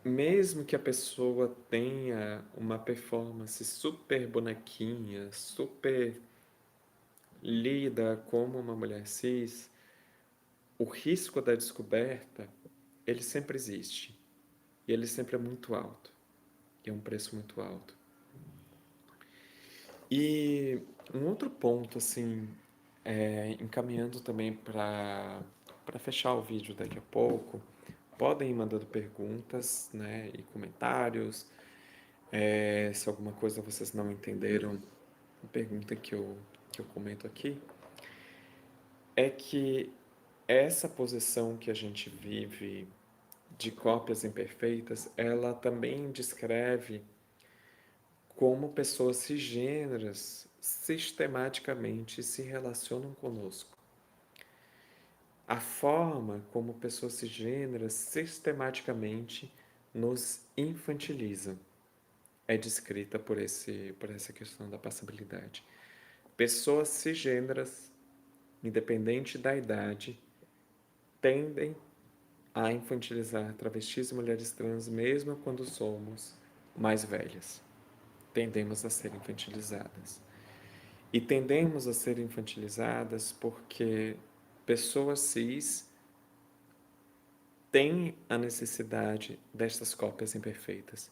mesmo que a pessoa tenha uma performance super bonequinha, super lida como uma mulher cis, o risco da descoberta, ele sempre existe. E ele sempre é muito alto. E é um preço muito alto. E um outro ponto, assim, encaminhando também para fechar o vídeo daqui a pouco, podem ir mandando perguntas, né, e comentários. Se alguma coisa vocês não entenderam, pergunta que eu comento aqui, é que essa posição que a gente vive de cópias imperfeitas, ela também descreve como pessoas cisgêneras sistematicamente se relacionam conosco. A forma como pessoas cisgêneras sistematicamente nos infantilizam é descrita por essa questão da passabilidade. Pessoas cisgêneras, independente da idade, tendem a infantilizar travestis e mulheres trans mesmo quando somos mais velhas. Tendemos a ser infantilizadas. E tendemos a ser infantilizadas porque pessoas cis têm a necessidade destas cópias imperfeitas.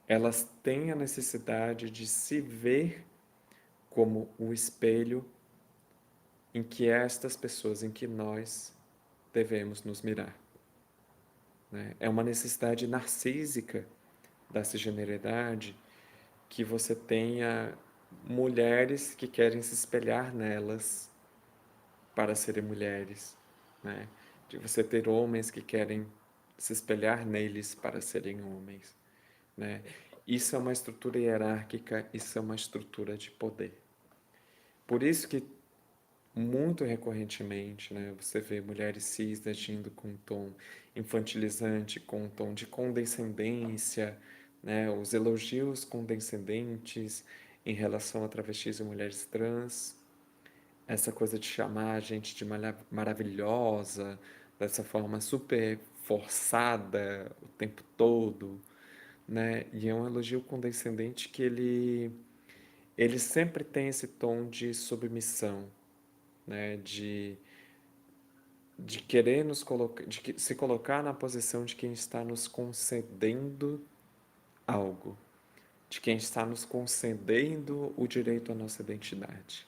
Elas têm a necessidade de se ver como o espelho em que estas pessoas, em que nós devemos nos mirar. Né? É uma necessidade narcísica da cisgeneridade que você tenha mulheres que querem se espelhar nelas para serem mulheres, né? De você ter homens que querem se espelhar neles para serem homens, né? Isso é uma estrutura hierárquica, isso é uma estrutura de poder. Por isso que muito recorrentemente, né, você vê mulheres cis agindo com um tom infantilizante, com um tom de condescendência, né, os elogios condescendentes em relação a travestis e mulheres trans, essa coisa de chamar a gente de maravilhosa, dessa forma super forçada o tempo todo, né? E é um elogio condescendente que ele sempre tem esse tom de submissão, né? De querer nos colocar, se colocar na posição de quem está nos concedendo algo, de quem está nos concedendo o direito à nossa identidade,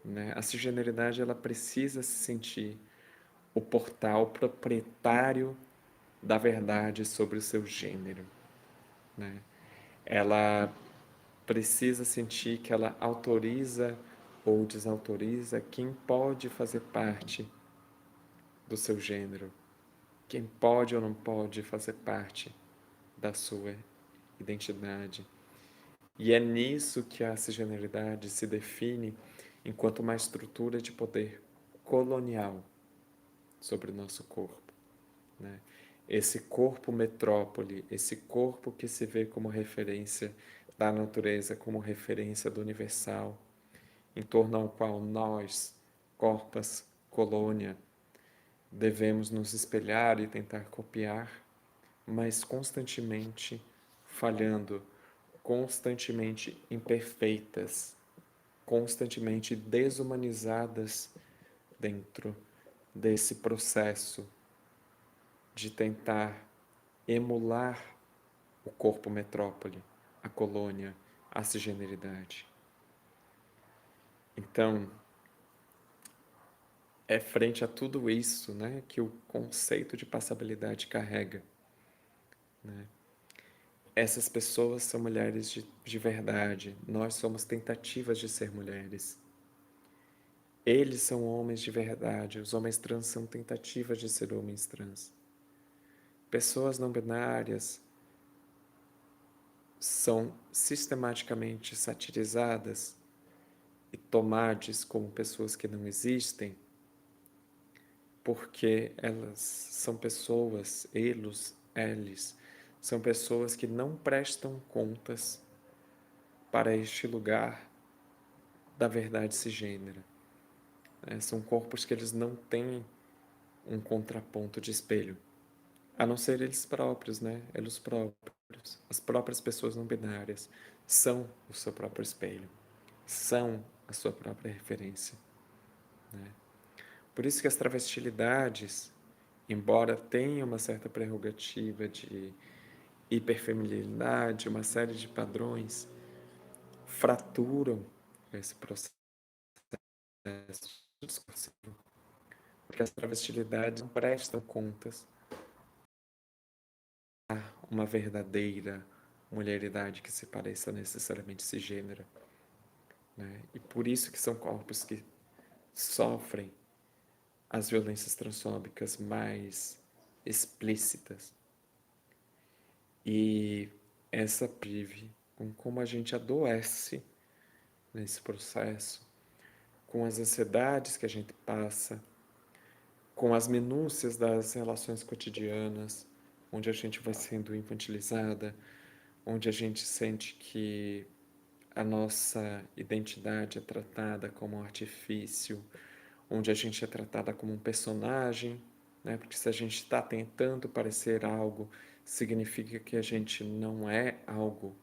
né? A cisgeneridade ela precisa se sentir o portal proprietário da verdade sobre o seu gênero, né? Ela precisa sentir que ela autoriza ou desautoriza quem pode fazer parte do seu gênero, quem pode ou não pode fazer parte da sua identidade. E é nisso que a cisgeneridade se define enquanto uma estrutura de poder colonial sobre o nosso corpo, né? Esse corpo metrópole, esse corpo que se vê como referência da natureza, como referência do universal, em torno ao qual nós, corpus colônia, devemos nos espelhar e tentar copiar, mas constantemente falhando, constantemente imperfeitas, constantemente desumanizadas dentro desse processo de tentar emular o corpo metrópole, a colônia, a cisgeneridade. Então, é frente a tudo isso, né, que o conceito de passabilidade carrega, né? Essas pessoas são mulheres de verdade, nós somos tentativas de ser mulheres. Eles são homens de verdade, os homens trans são tentativas de ser homens trans. Pessoas não binárias são sistematicamente satirizadas e tomadas como pessoas que não existem porque elas são pessoas, eles, são pessoas que não prestam contas para este lugar da verdade cisgênera. São corpos que eles não têm um contraponto de espelho, a não ser eles próprios, né? Eles próprios, as próprias pessoas não binárias são o seu próprio espelho, são a sua própria referência, né? Por isso que as travestilidades, embora tenham uma certa prerrogativa de hiperfeminilidade, uma série de padrões, fraturam esse processo discursivo, porque as travestilidades não prestam contas a uma verdadeira mulheridade que se pareça necessariamente cisgênera, né? E por isso que são corpos que sofrem as violências transfóbicas mais explícitas. E essa prive com como a gente adoece nesse processo, com as ansiedades que a gente passa, com as minúcias das relações cotidianas, onde a gente vai sendo infantilizada, onde a gente sente que a nossa identidade é tratada como um artifício, onde a gente é tratada como um personagem, né? Porque se a gente está tentando parecer algo, significa que a gente não é algo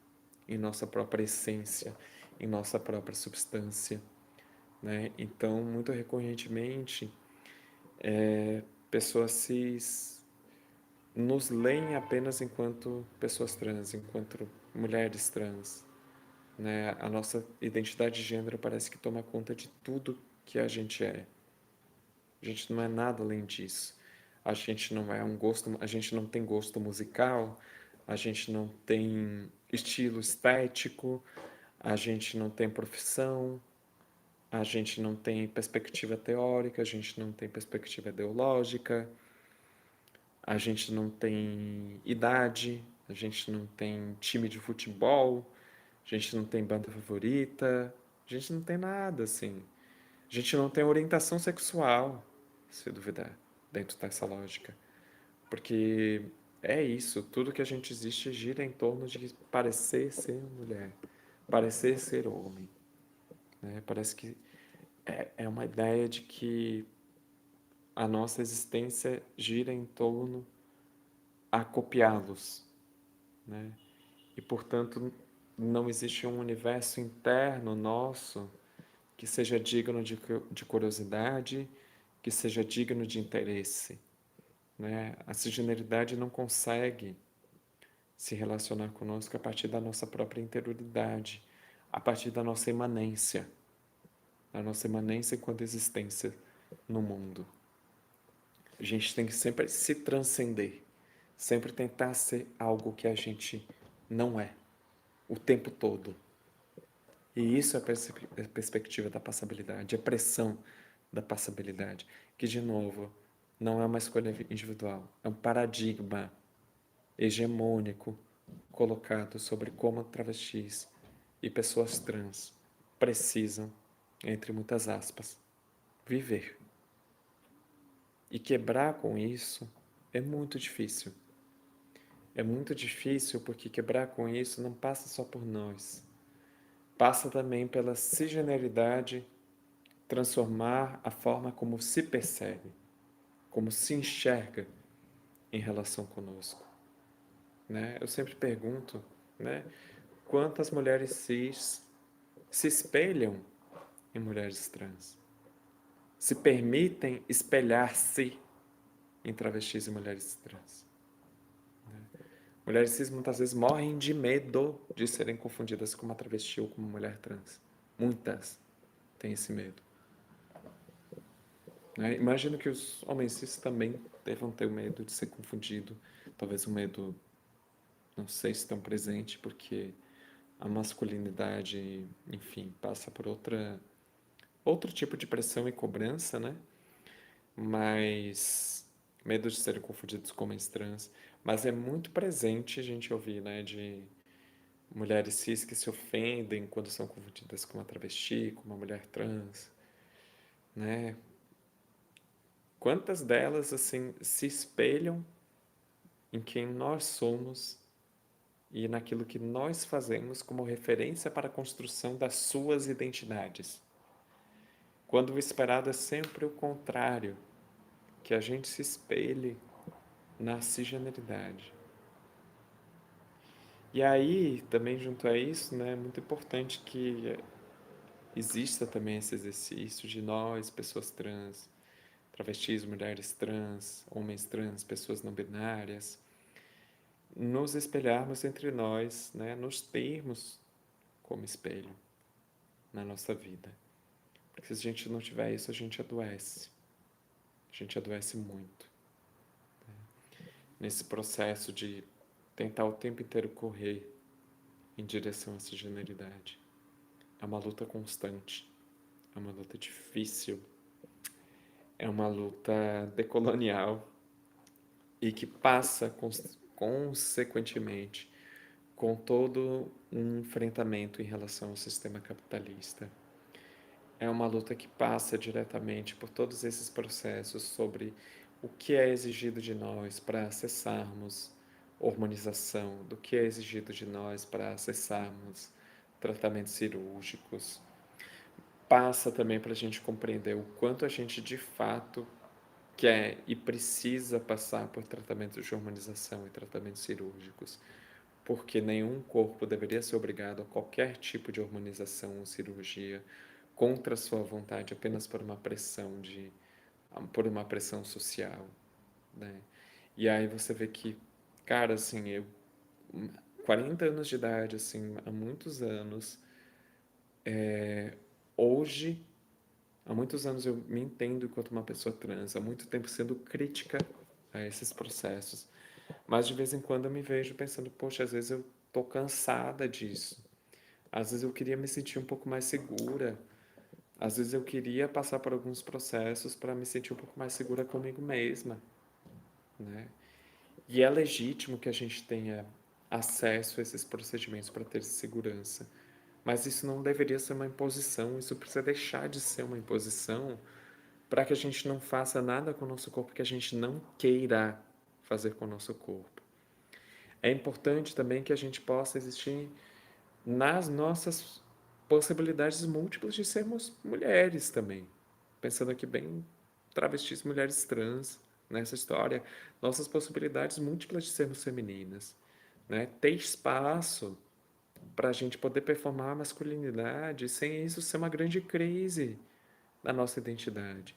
em nossa própria essência, em nossa própria substância, né? Então, muito recorrentemente, pessoas cis nos leem apenas enquanto pessoas trans, enquanto mulheres trans, né? A nossa identidade de gênero parece que toma conta de tudo que a gente é. A gente não é nada além disso. A gente não é um gosto, a gente não tem gosto musical, a gente não tem estilo estético, a gente não tem profissão, a gente não tem perspectiva teórica, a gente não tem perspectiva ideológica, a gente não tem idade, a gente não tem time de futebol, a gente não tem banda favorita, a gente não tem nada assim. A gente não tem orientação sexual, se duvidar, dentro dessa lógica. Porque é isso, tudo que a gente existe gira em torno de parecer ser mulher, parecer ser homem, né? Parece que é uma ideia de que a nossa existência gira em torno a copiá-los, né? E, portanto, não existe um universo interno nosso que seja digno de curiosidade, que seja digno de interesse, né? A cisgeneridade não consegue se relacionar conosco a partir da nossa própria interioridade, a partir da nossa imanência enquanto existência no mundo. A gente tem que sempre se transcender, sempre tentar ser algo que a gente não é, o tempo todo. E isso é a perspectiva da passabilidade, a pressão da passabilidade, que, de novo, não é uma escolha individual, é um paradigma hegemônico colocado sobre como travestis e pessoas trans precisam, entre muitas aspas, viver. E quebrar com isso é muito difícil. É muito difícil porque quebrar com isso não passa só por nós. Passa também pela cisgeneridade transformar a forma como se percebe, como se enxerga em relação conosco, né? Eu sempre pergunto, né, quantas mulheres cis se espelham em mulheres trans, se permitem espelhar-se em travestis e mulheres trans. Mulheres cis muitas vezes morrem de medo de serem confundidas com uma travesti ou com uma mulher trans. Muitas têm esse medo, né? Imagino que os homens cis também devam ter o medo de ser confundido, talvez um medo, não sei se tão presente, porque a masculinidade, enfim, passa por outro tipo de pressão e cobrança, né? Mas medo de serem confundidos com homens trans, mas é muito presente a gente ouvir, né, de mulheres cis que se ofendem quando são confundidas com uma travesti, com uma mulher trans, né? Quantas delas, assim, se espelham em quem nós somos e naquilo que nós fazemos como referência para a construção das suas identidades? Quando o esperado é sempre o contrário, que a gente se espelhe na cisgeneridade. E aí, também junto a isso, né, é muito importante que exista também esse exercício de nós, pessoas trans, travestis, mulheres trans, homens trans, pessoas não binárias, nos espelharmos entre nós, né, nos termos como espelho na nossa vida. Porque se a gente não tiver isso, a gente adoece. A gente adoece muito. Nesse processo de tentar o tempo inteiro correr em direção a essa generalidade. É uma luta constante, é uma luta difícil, é uma luta decolonial e que passa consequentemente com todo um enfrentamento em relação ao sistema capitalista. É uma luta que passa diretamente por todos esses processos sobre o que é exigido de nós para acessarmos hormonização, do que é exigido de nós para acessarmos tratamentos cirúrgicos. Passa também para a gente compreender o quanto a gente de fato quer e precisa passar por tratamentos de hormonização e tratamentos cirúrgicos, porque nenhum corpo deveria ser obrigado a qualquer tipo de hormonização ou cirurgia contra a sua vontade apenas por uma pressão social, né? E aí você vê que, cara, assim, 40 anos de idade, assim, há muitos anos, hoje, há muitos anos eu me entendo enquanto uma pessoa trans, há muito tempo sendo crítica a esses processos. Mas de vez em quando eu me vejo pensando, poxa, às vezes eu tô cansada disso. Às vezes eu queria me sentir um pouco mais segura. Às vezes eu queria passar por alguns processos para me sentir um pouco mais segura comigo mesma, né? E é legítimo que a gente tenha acesso a esses procedimentos para ter segurança. Mas isso não deveria ser uma imposição, isso precisa deixar de ser uma imposição para que a gente não faça nada com o nosso corpo que a gente não queira fazer com o nosso corpo. É importante também que a gente possa existir nas nossas possibilidades múltiplas de sermos mulheres também. Pensando aqui bem travestis, mulheres trans nessa história, nossas possibilidades múltiplas de sermos femininas, né? Ter espaço para a gente poder performar a masculinidade sem isso ser uma grande crise na nossa identidade.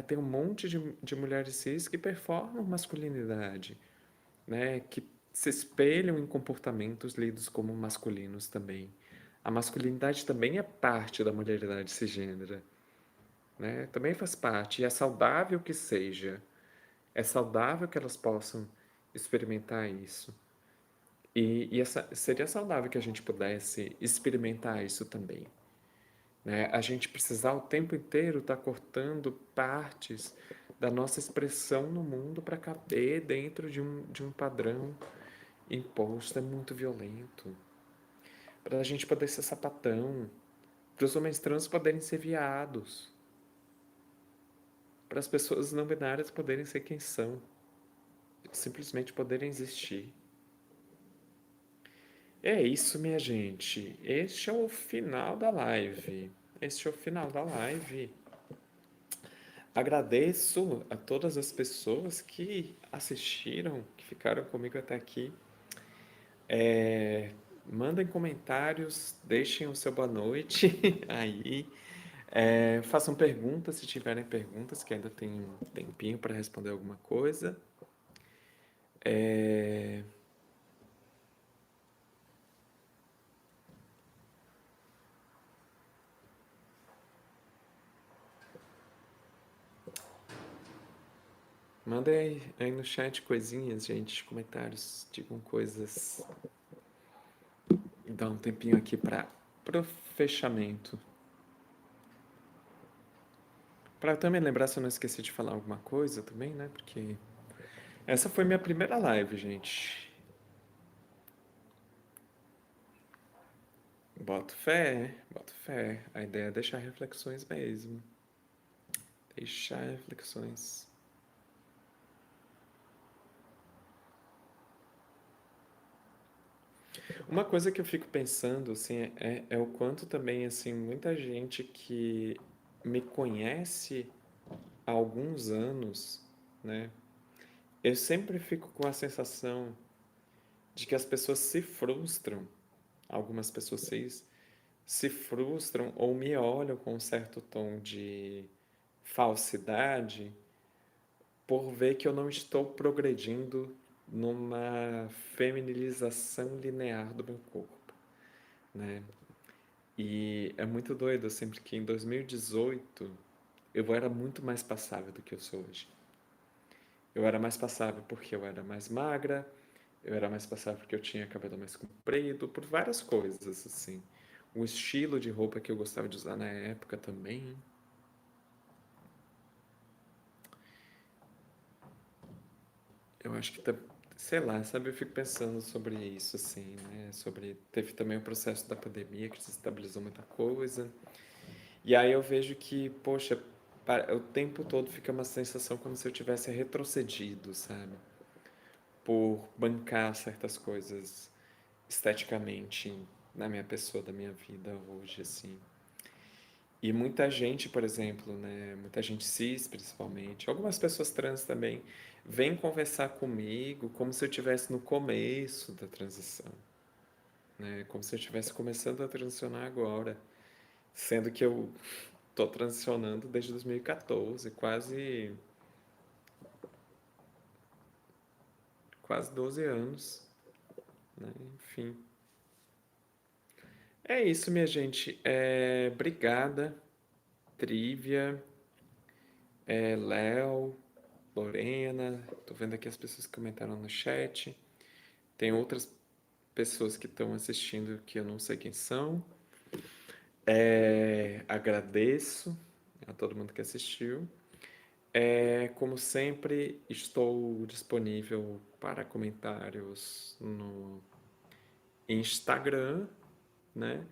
Tem um monte de mulheres cis que performam masculinidade, né, que se espelham em comportamentos lidos como masculinos também. A masculinidade também é parte da mulheridade cisgênera, né? Também faz parte, e é saudável que seja. É saudável que elas possam experimentar isso. Seria saudável que a gente pudesse experimentar isso também, né? A gente precisar o tempo inteiro estar cortando partes da nossa expressão no mundo para caber dentro de um padrão imposto é muito violento. Para a gente poder ser sapatão, para os homens trans poderem ser viados, para as pessoas não binárias poderem ser quem são, simplesmente poderem existir. É isso, minha gente. Este é o final da live. Este é o final da live. Agradeço a todas as pessoas que assistiram, que ficaram comigo até aqui. Mandem comentários, deixem o seu boa noite aí. Façam perguntas se tiverem perguntas, que ainda tem um tempinho para responder alguma coisa. É, Mandem aí no chat coisinhas, gente, comentários, digam coisas. E dá um tempinho aqui para o fechamento. Para também lembrar se eu não esqueci de falar alguma coisa também, né? Porque essa foi minha primeira live, gente. Boto fé, boto fé. A ideia é deixar reflexões mesmo. Deixar reflexões. Uma coisa que eu fico pensando, assim, é o quanto também, assim, muita gente que me conhece há alguns anos, né? Eu sempre fico com a sensação de que as pessoas se frustram, algumas pessoas se frustram ou me olham com um certo tom de falsidade por ver que eu não estou progredindo numa feminilização linear do meu corpo, né? E é muito doido, assim, porque em 2018 eu era muito mais passável do que eu sou hoje. Eu era mais passável porque eu era mais magra, eu era mais passável porque eu tinha cabelo mais comprido, por várias coisas, assim. O estilo de roupa que eu gostava de usar na época também. Eu acho que, sei lá, sabe, eu fico pensando sobre isso, assim, né? Sobre, teve também o processo da pandemia que desestabilizou muita coisa. E aí eu vejo que, poxa, o tempo todo fica uma sensação como se eu tivesse retrocedido, sabe? Por bancar certas coisas esteticamente na minha pessoa, da minha vida hoje, assim. E muita gente, por exemplo, né, muita gente cis, principalmente, algumas pessoas trans também, vêm conversar comigo como se eu estivesse no começo da transição, né? Como se eu estivesse começando a transicionar agora, sendo que eu tô transicionando desde 2014, quase 12 anos, né? Enfim. É isso, minha gente. Obrigada, Trívia, Léo, Lorena. Tô vendo aqui as pessoas que comentaram no chat. Tem outras pessoas que estão assistindo que eu não sei quem são. Agradeço a todo mundo que assistiu. Como sempre, estou disponível para comentários no Instagram, né?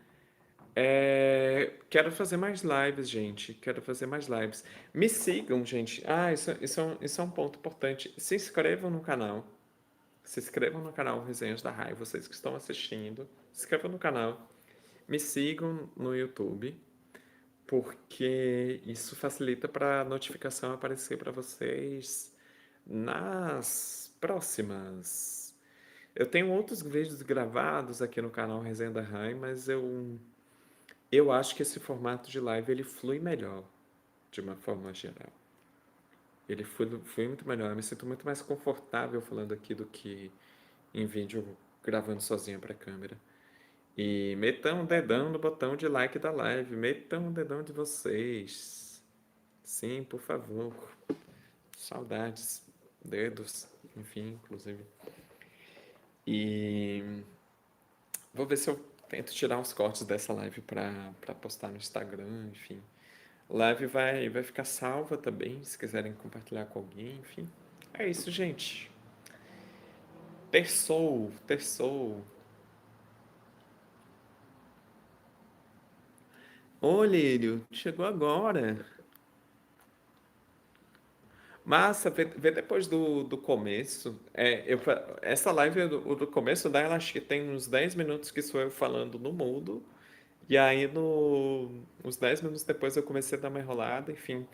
Quero fazer mais lives, gente. Quero fazer mais lives. Me sigam, gente. Isso é um ponto importante. Se inscrevam no canal. Se inscrevam no canal Resenhas da Rai. Vocês que estão assistindo, se inscrevam no canal. Me sigam no YouTube, porque isso facilita para a notificação aparecer para vocês nas próximas. Eu tenho outros vídeos gravados aqui no canal Resenha da Rai, mas eu acho que esse formato de live ele flui melhor, de uma forma geral. Ele flui muito melhor. Eu me sinto muito mais confortável falando aqui do que em vídeo gravando sozinho para a câmera. E metam um dedão no botão de like da live. Metam um dedão de vocês. Sim, por favor. Saudades. Dedos. Enfim, inclusive. E vou ver se eu tento tirar uns cortes dessa live para postar no Instagram, enfim. Live vai ficar salva também, se quiserem compartilhar com alguém, enfim. É isso, gente. Terçou, terçou. Ô, Lírio, chegou agora. Massa, vê depois do começo. Essa live do começo dela, acho que tem uns 10 minutos que sou eu falando no mudo. E aí, uns 10 minutos depois, eu comecei a dar uma enrolada, enfim.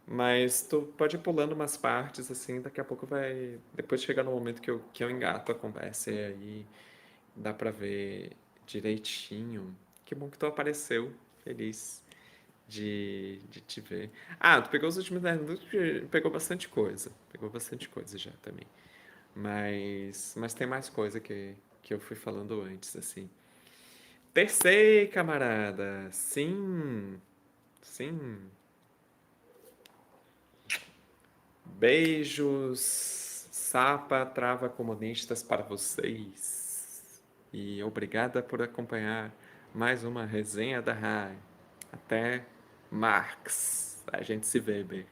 Mas tu pode ir pulando umas partes, assim, daqui a pouco vai. Depois chegar no momento que eu engato a conversa e aí dá pra ver direitinho. Que bom que tu apareceu. Feliz de te ver. Ah, tu pegou os últimos 10 minutos, pegou bastante coisa. Pegou bastante coisa já também. Mas tem mais coisa que eu fui falando antes, assim. Tercei, camarada! Sim, sim. Beijos, Sapa Trava Comunistas para vocês. E obrigada por acompanhar mais uma resenha da RAI. Até Marx. A gente se vê, bem.